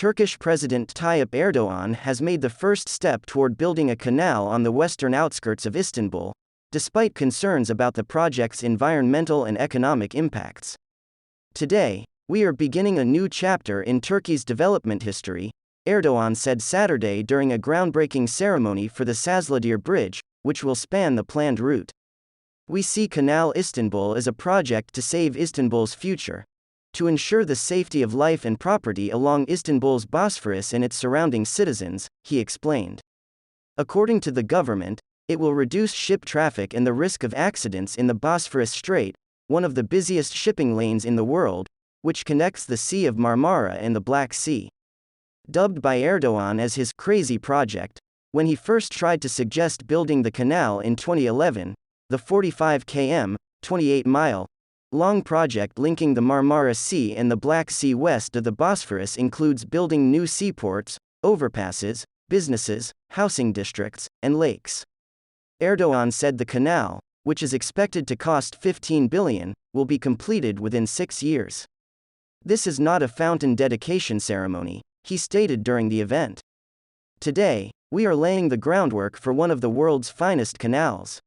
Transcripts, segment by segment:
Turkish President Tayyip Erdogan has made the first step toward building a canal on the western outskirts of Istanbul, despite concerns about the project's environmental and economic impacts. Today, we are beginning a new chapter in Turkey's development history, Erdogan said Saturday during a groundbreaking ceremony for the Sazlidere Bridge, which will span the planned route. We see Canal Istanbul as a project to save Istanbul's future, to ensure the safety of life and property along Istanbul's Bosphorus and its surrounding citizens, he explained. According to the government, it will reduce ship traffic and the risk of accidents in the Bosphorus Strait, one of the busiest shipping lanes in the world, which connects the Sea of Marmara and the Black Sea. Dubbed by Erdogan as his crazy project, when he first tried to suggest building the canal in 2011, the 45 km, 28-mile, long project linking the Marmara Sea and the Black Sea west of the Bosphorus includes building new seaports, overpasses, businesses, housing districts, and lakes. Erdogan said the canal, which is expected to cost 15 billion, will be completed within 6 years. This is not a fountain dedication ceremony, he stated during the event. Today, we are laying the groundwork for one of the world's finest canals.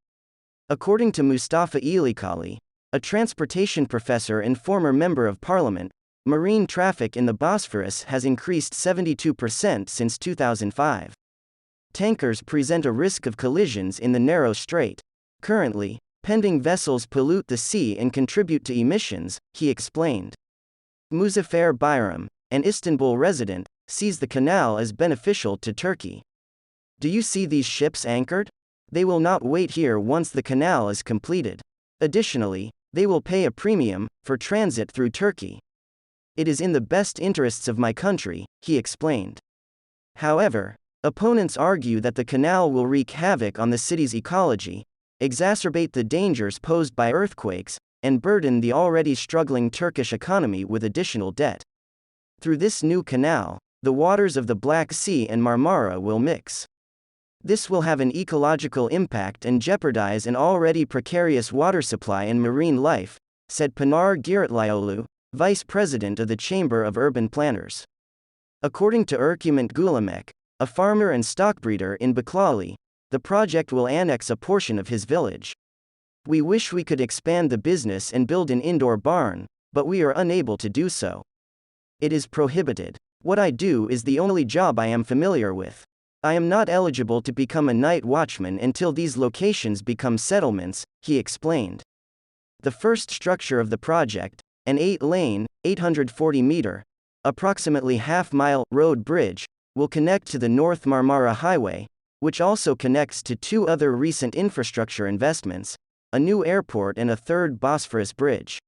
According to Mustafa Ilikali, a transportation professor and former member of parliament, marine traffic in the Bosphorus has increased 72% since 2005. Tankers present a risk of collisions in the narrow strait. Currently, pending vessels pollute the sea and contribute to emissions, he explained. Muzaffer Bayram, an Istanbul resident, sees the canal as beneficial to Turkey. Do you see these ships anchored? They will not wait here once the canal is completed. Additionally, they will pay a premium for transit through Turkey. It is in the best interests of my country, he explained. However, opponents argue that the canal will wreak havoc on the city's ecology, exacerbate the dangers posed by earthquakes, and burden the already struggling Turkish economy with additional debt. Through this new canal, the waters of the Black Sea and Marmara will mix. This will have an ecological impact and jeopardize an already precarious water supply and marine life, said Pinar Giritliolu, vice president of the Chamber of Urban Planners. According to Ercüment Gulamek, a farmer and stockbreeder in Baklali, the project will annex a portion of his village. We wish we could expand the business and build an indoor barn, but we are unable to do so. It is prohibited. What I do is the only job I am familiar with. I am not eligible to become a night watchman until these locations become settlements, he explained. The first structure of the project, an 8-lane, 840-meter, approximately half-mile road bridge, will connect to the North Marmara Highway, which also connects to two other recent infrastructure investments, a new airport and a third Bosphorus bridge.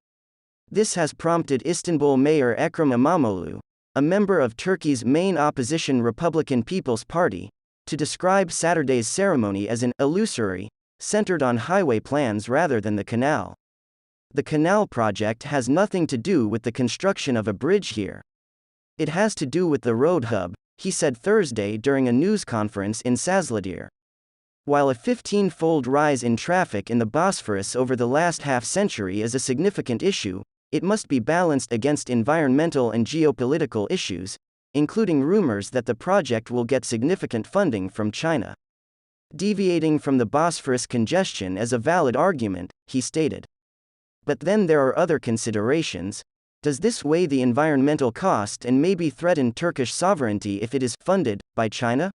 This has prompted Istanbul Mayor Ekrem İmamoğlu, a member of Turkey's main opposition Republican People's Party, to describe Saturday's ceremony as an illusory, centered on highway plans rather than the canal. The canal project has nothing to do with the construction of a bridge here. It has to do with the road hub, he said Thursday during a news conference in Sazlidere. While a 15-fold rise in traffic in the Bosphorus over the last half-century is a significant issue, it must be balanced against environmental and geopolitical issues, including rumors that the project will get significant funding from China. Deviating from the Bosphorus congestion as a valid argument, he stated. But then there are other considerations. Does this weigh the environmental cost and maybe threaten Turkish sovereignty if it is funded by China?